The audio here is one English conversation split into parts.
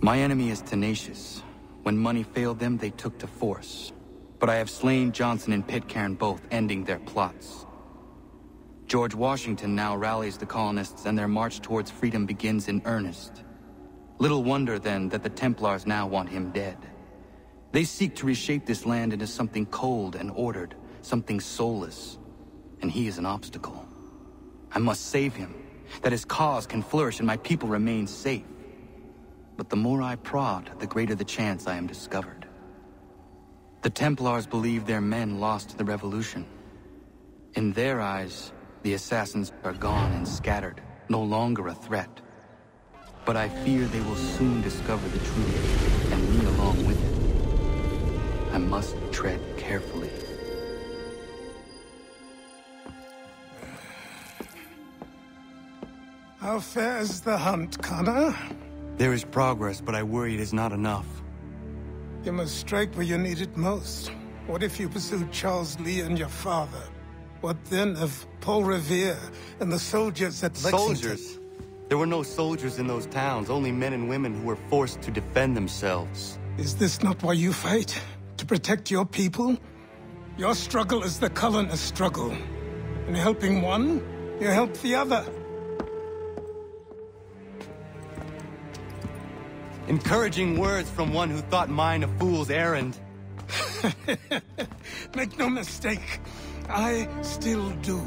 My enemy is tenacious. When money failed them, they took to force. But I have slain Johnson and Pitcairn both, ending their plots. George Washington now rallies the colonists, and their march towards freedom begins in earnest. Little wonder, then, that the Templars now want him dead. They seek to reshape this land into something cold and ordered, something soulless. And he is an obstacle. I must save him, that his cause can flourish and my people remain safe. But the more I prod, the greater the chance I am discovered. The Templars believe their men lost the revolution. In their eyes, the assassins are gone and scattered, no longer a threat. But I fear they will soon discover the truth, and me along with it. I must tread carefully. How fares the hunt, Connor? There is progress, but I worry it is not enough. You must strike where you need it most. What if you pursued Charles Lee and your father? What then of Paul Revere and the soldiers at Lexington? Soldiers? There were no soldiers in those towns, only men and women who were forced to defend themselves. Is this not why you fight? To protect your people? Your struggle is the colonist struggle. In helping one, you help the other. Encouraging words from one who thought mine a fool's errand. Make no mistake, I still do.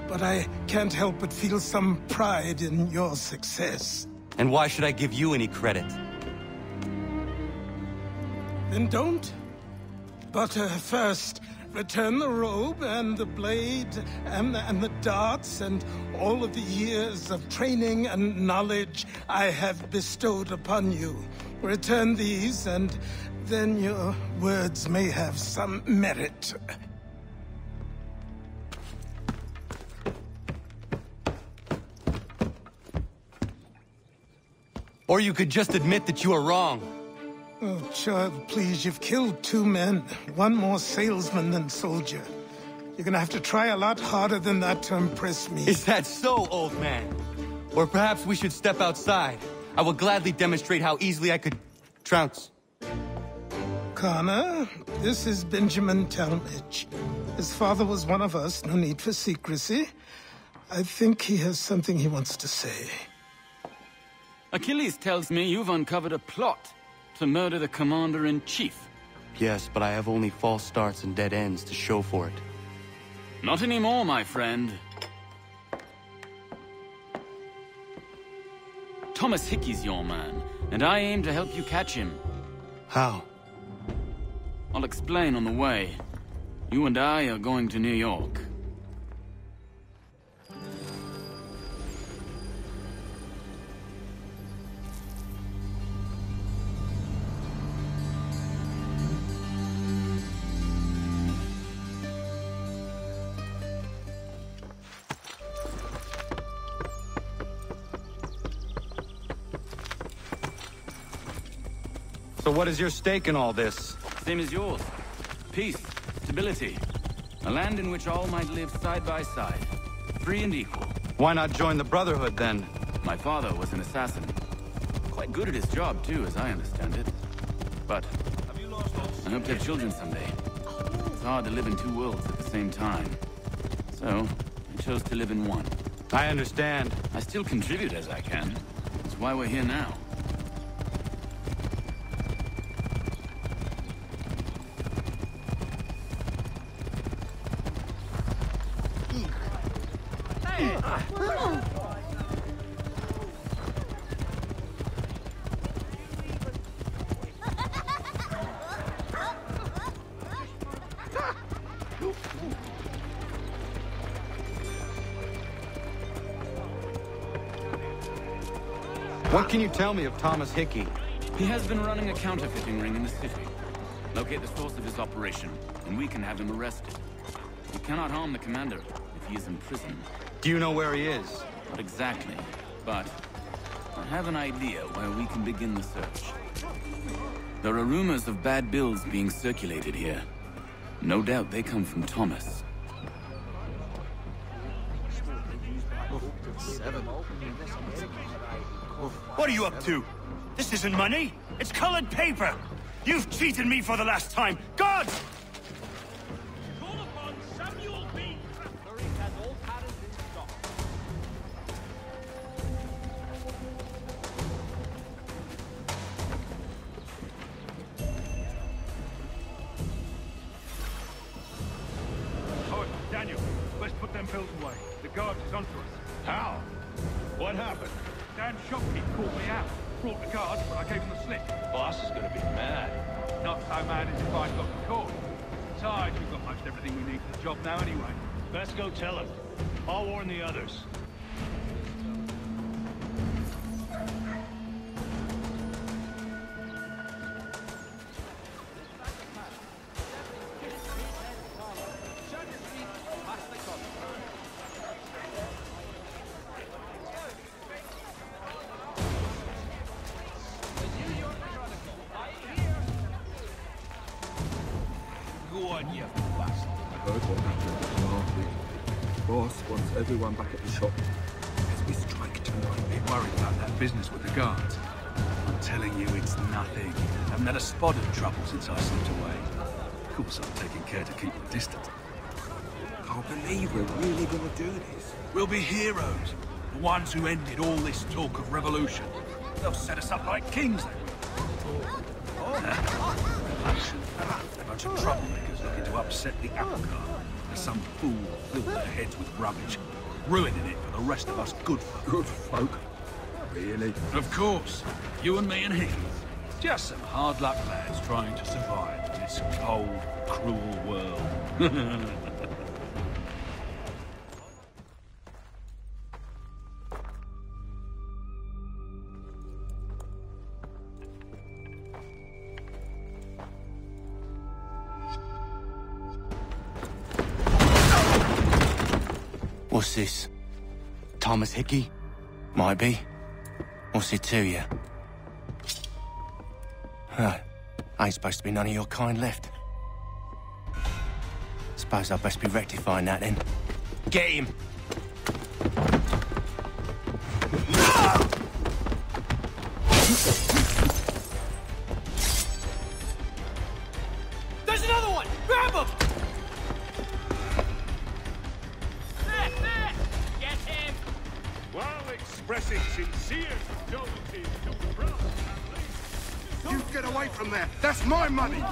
But I can't help but feel some pride in your success. And why should I give you any credit? Then don't. But first, return the robe and the blade and the darts and all of the years of training and knowledge I have bestowed upon you. Return these, and then your words may have some merit. Or you could just admit that you are wrong. Oh, child, please, you've killed 2 men. One more salesman than soldier. You're gonna have to try a lot harder than that to impress me. Is that so, old man? Or perhaps we should step outside. I will gladly demonstrate how easily I could trounce. Connor, this is Benjamin Talmadge. His father was one of us, no need for secrecy. I think he has something he wants to say. Achilles tells me you've uncovered a plot to murder the Commander-in-Chief. Yes, but I have only false starts and dead ends to show for it. Not anymore, my friend. Thomas Hickey's your man, and I aim to help you catch him. How? I'll explain on the way. You and I are going to New York. So what is your stake in all this? Same as yours. Peace, stability. A land in which all might live side by side. Free and equal. Why not join the Brotherhood, then? My father was an assassin. Quite good at his job, too, as I understand it. But I hope to have children someday. It's hard to live in 2 worlds at the same time. So, I chose to live in one. I understand. I still contribute as I can. That's why we're here now. What can you tell me of Thomas Hickey? He has been running a counterfeiting ring in the city. Locate the source of his operation, and we can have him arrested. We cannot harm the commander if he is in prison. Do you know where he is? Not exactly, but I have an idea where we can begin the search. There are rumors of bad bills being circulated here. No doubt they come from Thomas. What are you up to? This isn't money. It's colored paper. You've cheated me for the last time. Guards! Call upon Samuel B. Cutlery has all patterns in stock. Oh, Daniel, let's put them bills away. The guard is onto us. How? What happened? Dan's shopkeep called me out. Brought the guards, but I gave him the slip. Boss is gonna be mad. Not so mad as if I'd got the call. Besides, we've got most everything we need for the job now anyway. Best go tell him. I'll warn the others. Wants everyone back at the shop. As we strike tonight, be worried about that business with the guards. I'm telling you, it's nothing. Haven't had a spot of trouble since I slipped away. Of course, I'm taking care to keep my distance. Can't believe we're really gonna do this. We'll be heroes. The ones who ended all this talk of revolution. They'll set us up like kings, then. A bunch of troublemakers looking to upset the apple cart. Some fool filled their heads with rubbish, ruining it for the rest of us good folk. Good folk? Really? Of course. You and me and Hickey. Just some hard luck lads trying to survive in this cold, cruel world. What's this? Thomas Hickey? Might be. What's it to you? Ain't supposed to be none of your kind left. Suppose I'd best be rectifying that then. Get him! There's another one! Grab him! Get him! While expressing sincere condolences to the brother family. You get away from there! That's my money!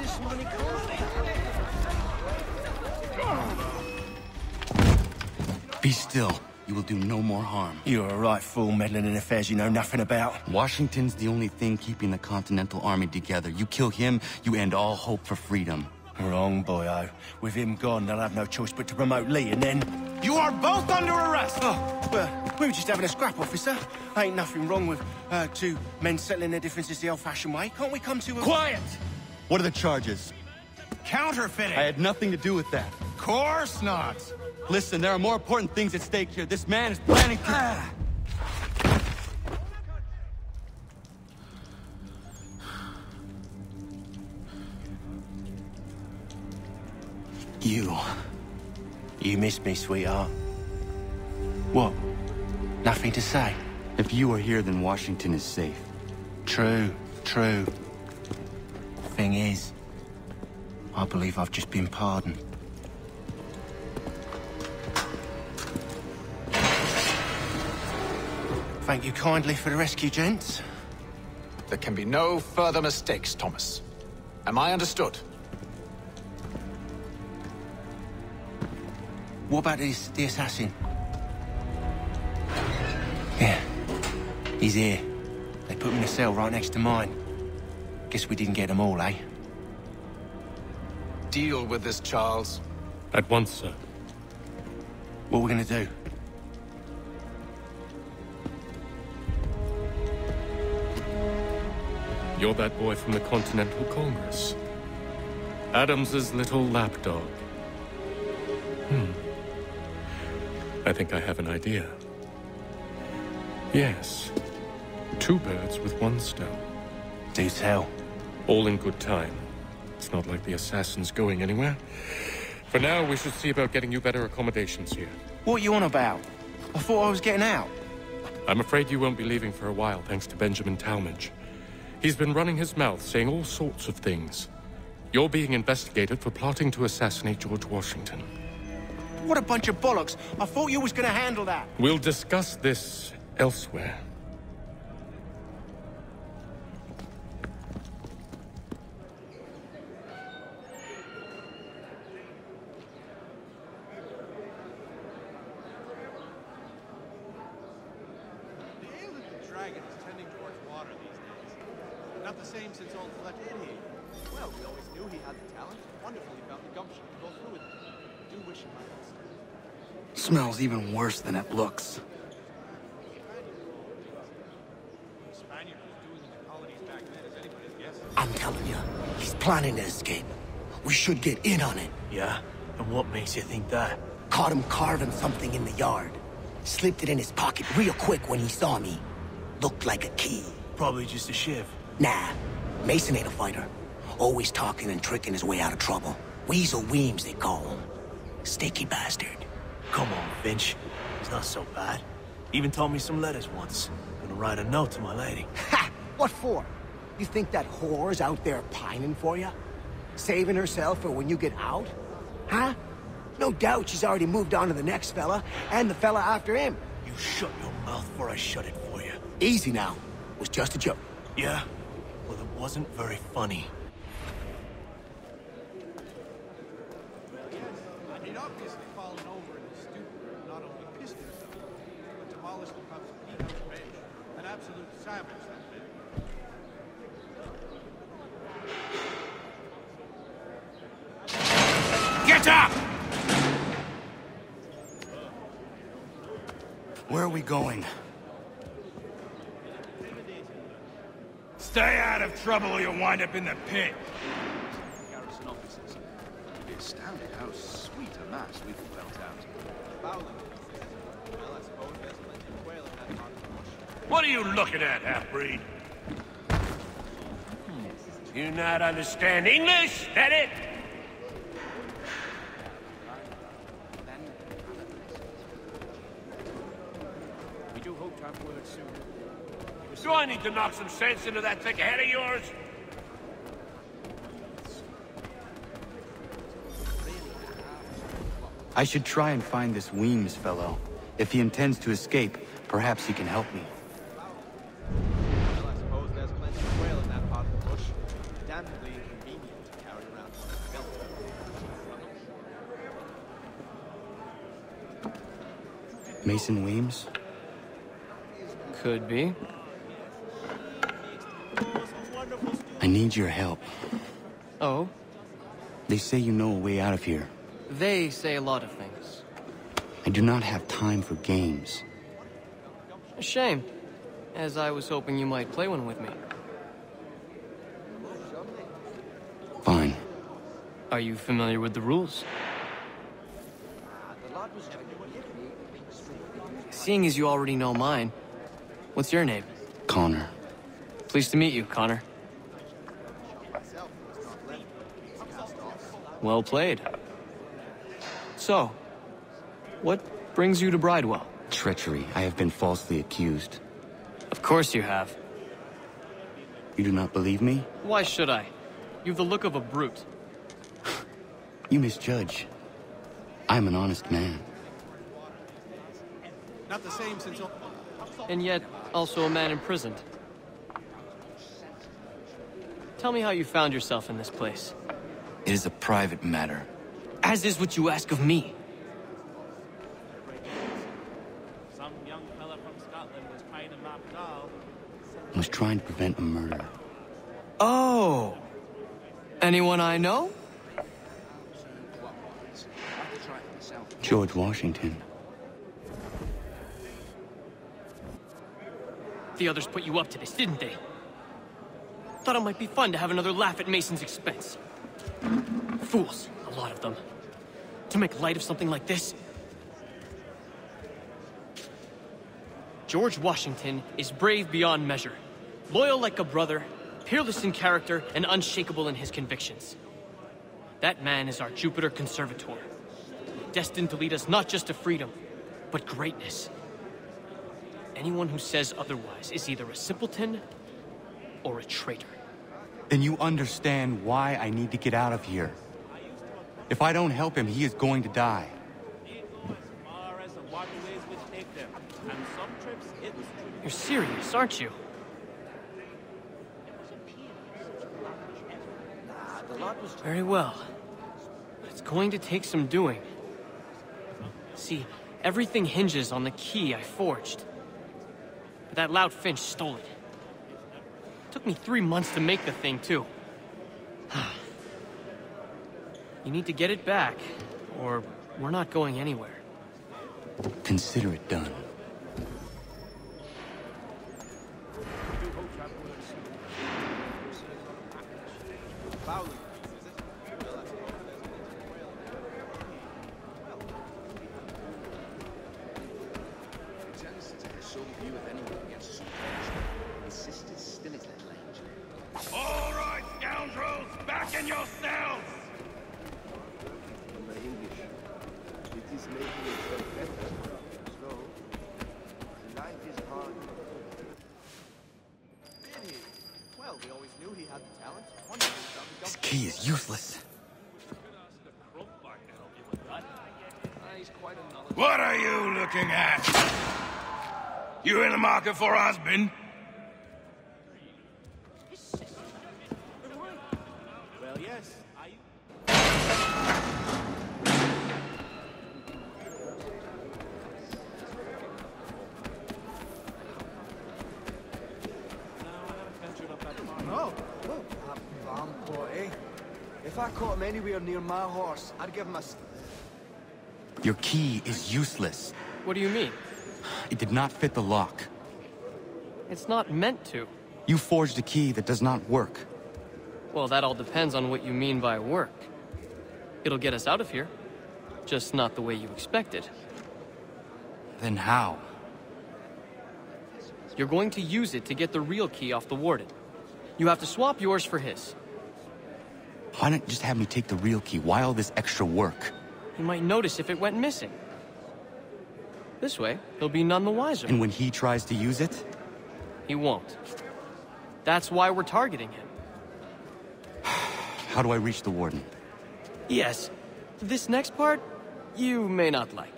Be still. You will do no more harm. You're a right fool meddling in affairs you know nothing about. Washington's the only thing keeping the Continental Army together. You kill him, you end all hope for freedom. Wrong, boyo. With him gone, they'll have no choice but to promote Lee, and then... You are both under arrest! Oh, well, we were just having a scrap, officer. Ain't nothing wrong with two men settling their differences the old-fashioned way. Can't we come to a... Quiet! What are the charges? Counterfeiting! I had nothing to do with that. Course not! Listen, there are more important things at stake here. This man is planning to... You missed me, sweetheart. What? Nothing to say? If you are here, then Washington is safe. True. Thing is, I believe I've just been pardoned. Thank you kindly for the rescue, gents. There can be no further mistakes, Thomas. Am I understood? What about the assassin? Yeah, he's here. They put him in a cell right next to mine. Guess we didn't get them all, eh? Deal with this, Charles. At once, sir. What are we gonna do? You're that boy from the Continental Congress. Adams's little lapdog. I think I have an idea. Yes. 2 birds with 1 stone. Do tell. All in good time. It's not like the assassin's going anywhere. For now, we should see about getting you better accommodations here. What are you on about? I thought I was getting out. I'm afraid you won't be leaving for a while, thanks to Benjamin Talmadge. He's been running his mouth, saying all sorts of things. You're being investigated for plotting to assassinate George Washington. What a bunch of bollocks. I thought you was gonna handle that. We'll discuss this elsewhere. Not the same since old Fletch Hickey. Well, we always knew he had the talent. Wonderful he found the gumption to go through with it. I do wish he might have. Smells even worse than it looks. I'm telling you, he's planning to escape. We should get in on it. Yeah? And what makes you think that? Caught him carving something in the yard. Slipped it in his pocket real quick when he saw me. Looked like a key. Probably just a shiv. Nah, Mason ain't a fighter. Always talking and tricking his way out of trouble. Weasel Weems, they call him. Sticky bastard. Come on, Finch. He's not so bad. Even told me some letters once. Gonna write a note to my lady. Ha! What for? You think that whore's out there pining for you? Saving herself for when you get out? Huh? No doubt she's already moved on to the next fella, and the fella after him. You shut your mouth before I shut it for you. Easy now. It was just a joke. Yeah? Well, it wasn't very funny. And he'd obviously fallen over in his stupor and not only pissed himself, but demolished the pub's peanut bench. An absolute savage, that man. Get up! Where are we going? Stay out of trouble or you'll wind up in the pit. Garrison officers. You'd be astounded how sweet a mass we've felt out. Well, I suppose there's plenty of quail in that part of the bush. What are you looking at, half-breed? You not understand English? That it? We do hope to have word soon. Do I need to knock some sense into that thick head of yours? I should try and find this Weems fellow. If he intends to escape, perhaps he can help me. Well, I suppose there's plenty of quail in that part of the bush. Damnably inconvenient to carry around on a belt. Mason Weems? Could be. I need your help. Oh? They say you know a way out of here. They say a lot of things. I do not have time for games. A shame, as I was hoping you might play one with me. Fine. Are you familiar with the rules? Seeing as you already know mine, what's your name? Connor. Pleased to meet you, Connor. Well played. So, what brings you to Bridewell? Treachery. I have been falsely accused. Of course you have. You do not believe me? Why should I? You've the look of a brute. You misjudge. I'm an honest man. Not the same since... And yet, also a man imprisoned. Tell me how you found yourself in this place. It is a private matter. As is what you ask of me. Some young fella from Scotland was trying to map Dahl. I was trying to prevent a murder. Oh! Anyone I know? George Washington. The others put you up to this, didn't they? Thought it might be fun to have another laugh at Mason's expense. Fools, a lot of them. To make light of something like this. George Washington is brave beyond measure, loyal like a brother, peerless in character, and unshakable in his convictions. That man is our Jupiter Conservator, destined to lead us not just to freedom, but greatness. Anyone who says otherwise is either a simpleton or a traitor. Then you understand why I need to get out of here. If I don't help him, he is going to die. You're serious, aren't you? Very well. But it's going to take some doing. See, everything hinges on the key I forged. But that loud Finch stole it. Took me 3 months to make the thing, too. You need to get it back, or we're not going anywhere. Consider it done. All right, scoundrels, back in your cells! My English. It is making itself better. So, life is hard. Did he? Well, we always knew he had the talent. Wonderful found the This key is useless. What are you looking at? You in the market for a husband? Well, yes. No, look, I'm boy. If I caught him anywhere near my horse, I'd give him a... Your key is useless. What do you mean? It did not fit the lock. It's not meant to. You forged a key that does not work. Well, that all depends on what you mean by work. It'll get us out of here. Just not the way you expected. Then how? You're going to use it to get the real key off the warden. You have to swap yours for his. Why not just have me take the real key? Why all this extra work? He might notice if it went missing. This way, he'll be none the wiser. And when he tries to use it? He won't. That's why we're targeting him. How do I reach the warden? Yes. This next part, you may not like.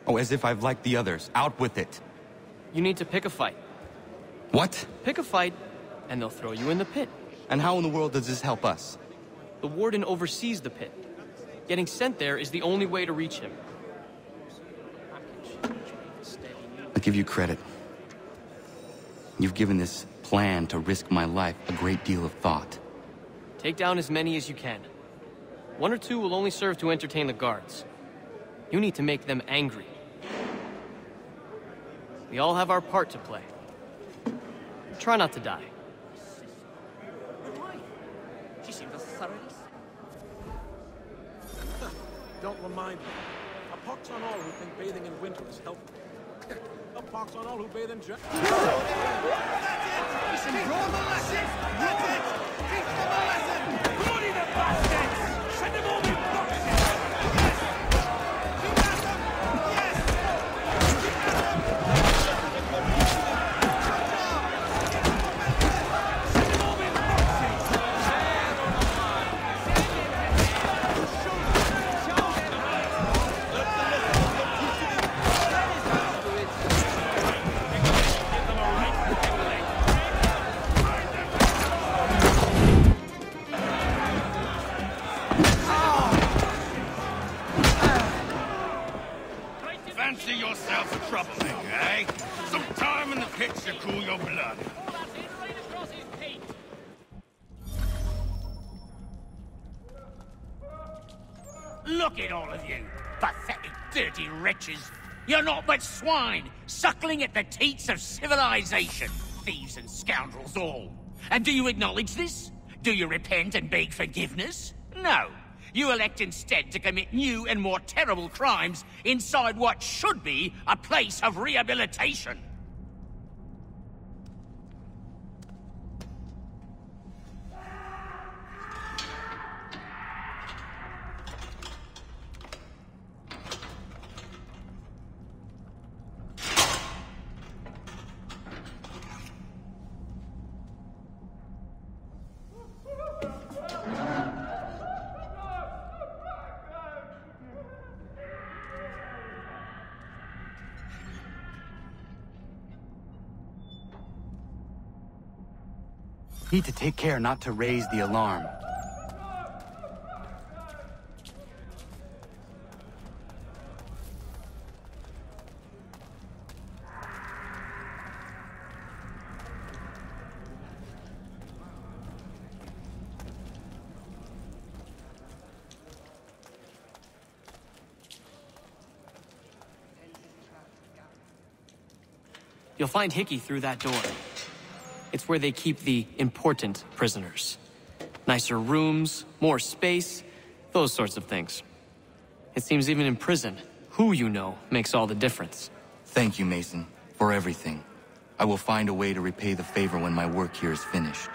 Oh, as if I've liked the others. Out with it. You need to pick a fight. What? Pick a fight, and they'll throw you in the pit. And how in the world does this help us? The warden oversees the pit. Getting sent there is the only way to reach him. I'll give you credit. You've given this plan to risk my life a great deal of thought. Take down as many as you can. 1 or 2 will only serve to entertain the guards. You need to make them angry. We all have our part to play. Try not to die. Don't remind me. A pox on all who think bathing in winter is helpful. A pox on all who bathe in January. That's it! Teach them a lesson! Bloody the bastards! Send them all in boxes! Fancy yourself a troublemaker, eh? Some time in the pits to cool your blood. Look at all of you, pathetic, dirty wretches. You're not but swine, suckling at the teats of civilization. Thieves and scoundrels all. And do you acknowledge this? Do you repent and beg forgiveness? No. You elect instead to commit new and more terrible crimes inside what should be a place of rehabilitation. Need to take care not to raise the alarm. You'll find Hickey through that door. It's where they keep the important prisoners. Nicer rooms, more space, those sorts of things. It seems even in prison, who you know makes all the difference. Thank you, Mason, for everything. I will find a way to repay the favor when my work here is finished.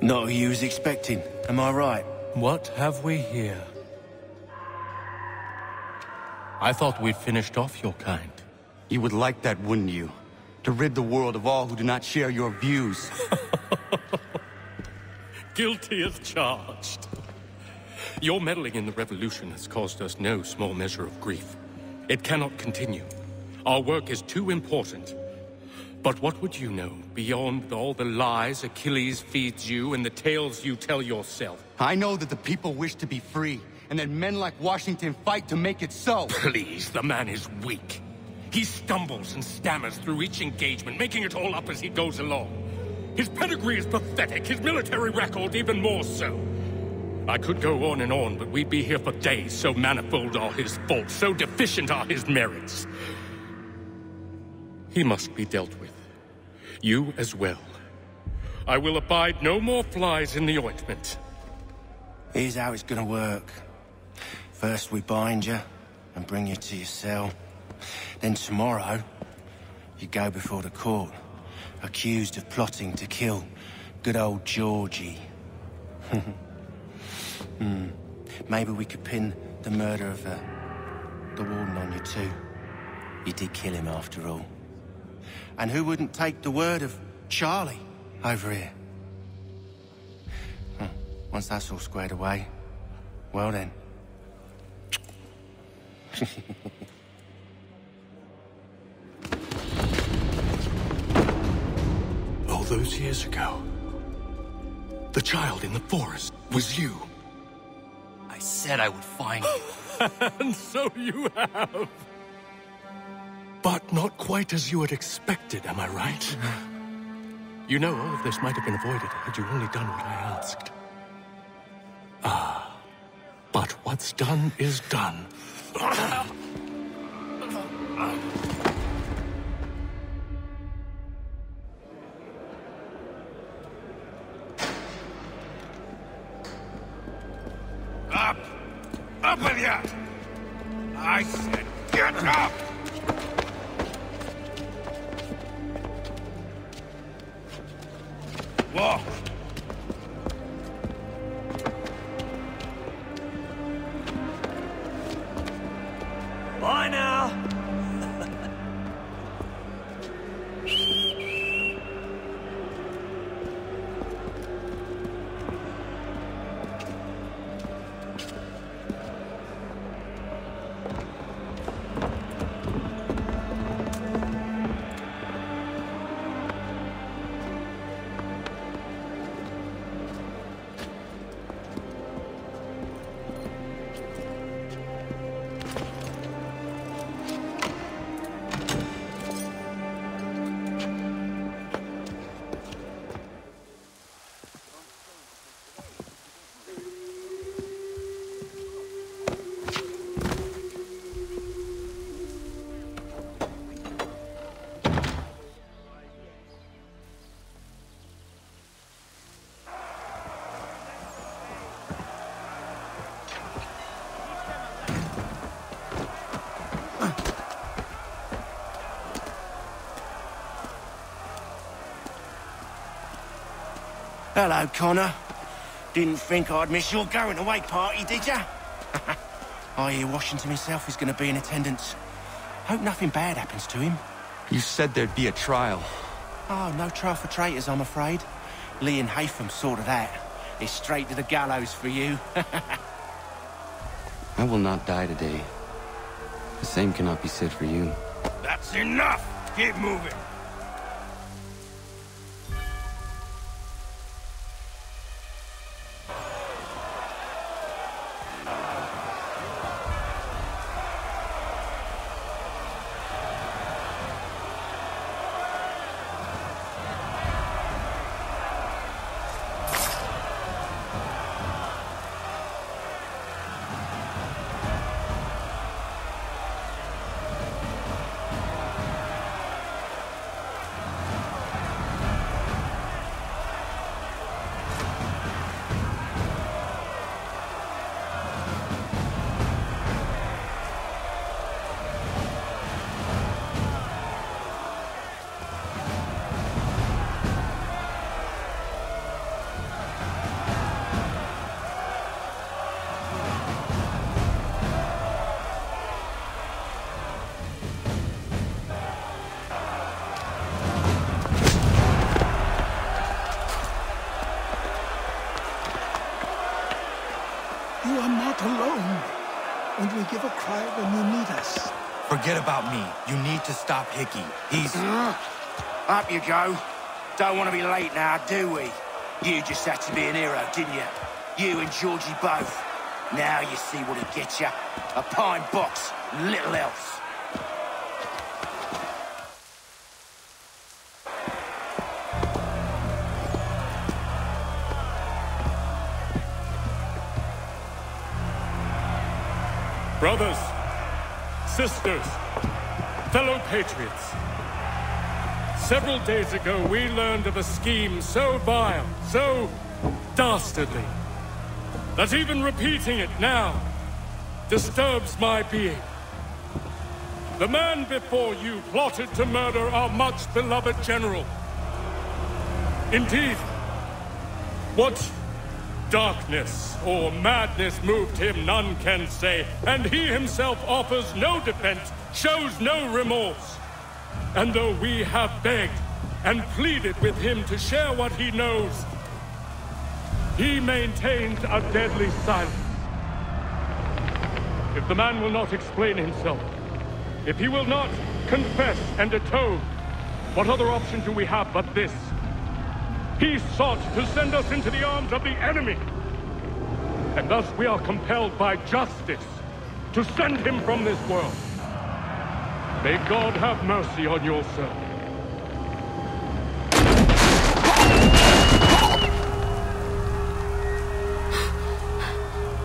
Not who you was expecting, am I right? What have we here? I thought we'd finished off your kind. You would like that, wouldn't you? To rid the world of all who do not share your views. Guilty as charged. Your meddling in the revolution has caused us no small measure of grief. It cannot continue. Our work is too important. But what would you know beyond all the lies Achilles feeds you and the tales you tell yourself? I know that the people wish to be free, and that men like Washington fight to make it so. Please, the man is weak. He stumbles and stammers through each engagement, making it all up as he goes along. His pedigree is pathetic, his military record even more so. I could go on and on, but we'd be here for days, so manifold are his faults, so deficient are his merits. He must be dealt with. You as well. I will abide no more flies in the ointment. Here's how it's gonna work. First we bind you and bring you to your cell. Then tomorrow, you go before the court, accused of plotting to kill good old Georgie. Maybe we could pin the murder of the warden on you too. You did kill him after all. And who wouldn't take the word of Charlie over here? Once that's all squared away, well then. All those years ago, the child in the forest was you. I said I would find you. And so you have. But not quite as you had expected, am I right? You know, all of this might have been avoided had you only done what I asked. Ah, but what's done is done. Up! Up with you! I said get up! Walk! Bye now! Hello, Connor. Didn't think I'd miss your going-away party, did ya? I hear Washington himself is going to be in attendance. Hope nothing bad happens to him. You said there'd be a trial. Oh, no trial for traitors, I'm afraid. Lee and Haytham sorted that. It's straight to the gallows for you. I will not die today. The same cannot be said for you. That's enough! Keep moving! You are not alone. Only give a cry when you need us. Forget about me. You need to stop Hickey. He's... Up you go. Don't want to be late now, do we? You just had to be an hero, didn't you? You and Georgie both. Now you see what it gets you. A pine box, little else. Brothers, sisters, fellow patriots. Several days ago, we learned of a scheme so vile, so dastardly, that even repeating it now disturbs my being. The man before you plotted to murder our much-beloved general. Indeed, what darkness or madness moved him, none can say, and he himself offers no defense, shows no remorse. And though we have begged and pleaded with him to share what he knows, he maintains a deadly silence. If the man will not explain himself, if he will not confess and atone, what other option do we have but this? He sought to send us into the arms of the enemy. And thus we are compelled by justice to send him from this world. May God have mercy on your soul.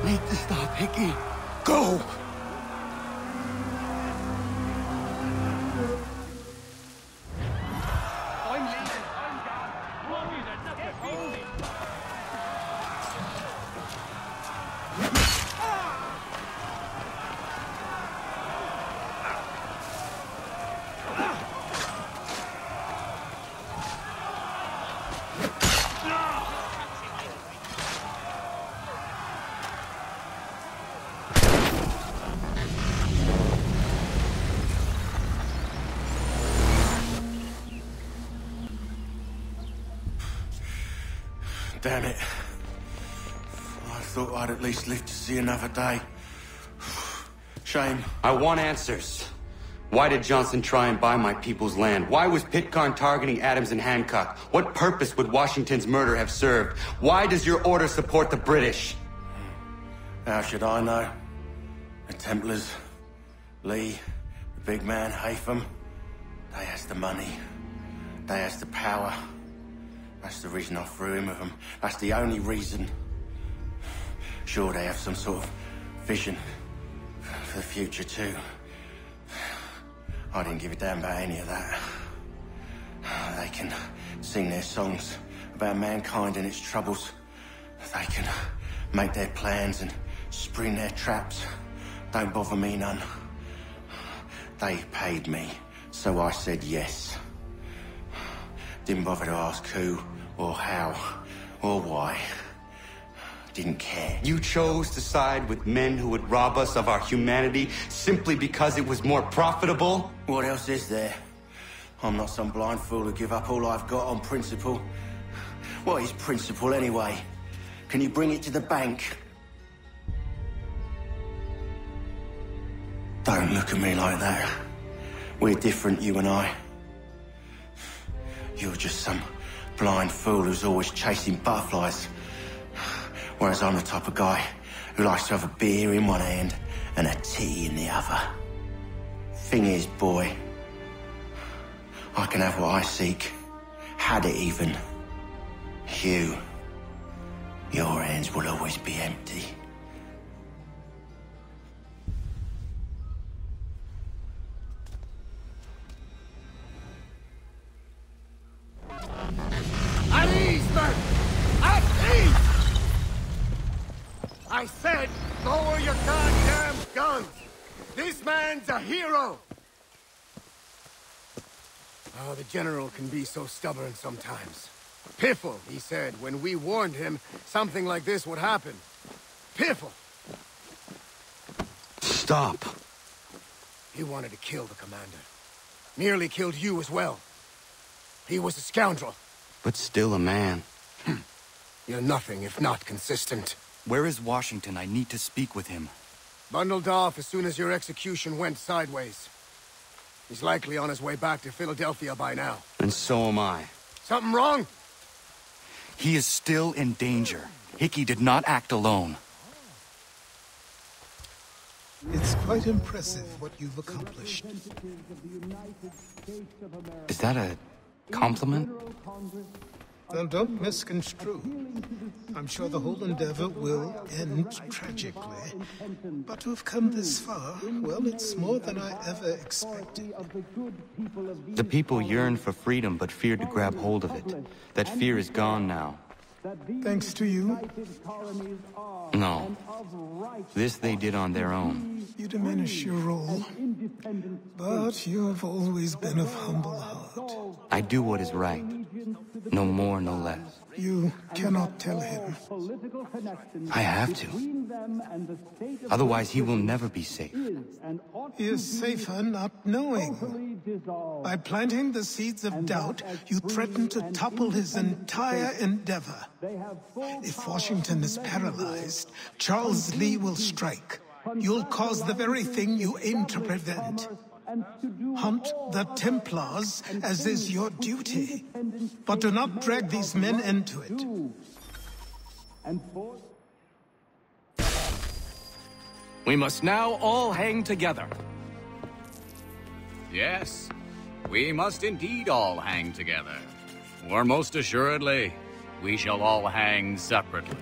Need to stop Hickey. Go! Damn it. I thought I'd at least live to see another day. Shame. I want answers. Why did Johnson try and buy my people's land? Why was Pitcairn targeting Adams and Hancock? What purpose would Washington's murder have served? Why does your order support the British? How should I know? The Templars, Lee, the big man, Haytham, they has the money. They has the power. That's the reason I threw in with them. That's the only reason. Sure, they have some sort of vision for the future, too. I didn't give a damn about any of that. They can sing their songs about mankind and its troubles. They can make their plans and spring their traps. Don't bother me none. They paid me, so I said yes. Didn't bother to ask who or how or why. Didn't care. You chose to side with men who would rob us of our humanity simply because it was more profitable? What else is there? I'm not some blind fool who give up all I've got on principle. What is principle anyway? Can you bring it to the bank? Don't look at me like that. We're different, you and I. You're just some blind fool who's always chasing butterflies. Whereas I'm the type of guy who likes to have a beer in one hand and a tea in the other. Thing is, boy, I can have what I seek. Had it even. Your hands will always be empty. At ease, men! At ease! I said, lower your goddamn guns! This man's a hero! Oh, the General can be so stubborn sometimes. Piffle, he said, when we warned him something like this would happen. Piffle! Stop. He wanted to kill the commander. Nearly killed you as well. He was a scoundrel. But still a man. You're nothing if not consistent. Where is Washington? I need to speak with him. Bundled off as soon as your execution went sideways. He's likely on his way back to Philadelphia by now. And so am I. Something wrong? He is still in danger. Hickey did not act alone. It's quite impressive what you've accomplished. Is that a compliment? Well, don't misconstrue. I'm sure the whole endeavor will end tragically. But to have come this far, well, it's more than I ever expected. The people yearn for freedom but feared to grab hold of it. That fear is gone now. Thanks to you? No. This they did on their own. You diminish your role. But you have always been of humble heart. I do what is right. No more, no less. You cannot tell him. I have to. Otherwise, he will never be safe. He is safer not knowing. By planting the seeds of doubt, you threaten to topple his entire endeavor. If Washington is paralyzed, Charles Lee will strike. You'll cause the very thing you aim to prevent. Hunt the Templars, as is your duty. But do not drag these men into it. We must now all hang together. Yes, we must indeed all hang together. Or most assuredly, we shall all hang separately.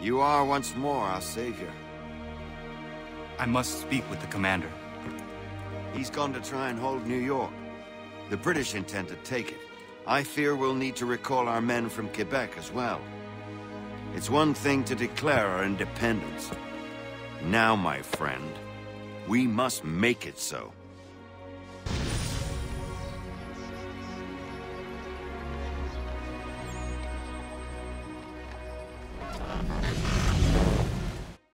You are once more our savior. I must speak with the commander. He's gone to try and hold New York. The British intend to take it. I fear we'll need to recall our men from Quebec as well. It's one thing to declare our independence. Now, my friend, we must make it so.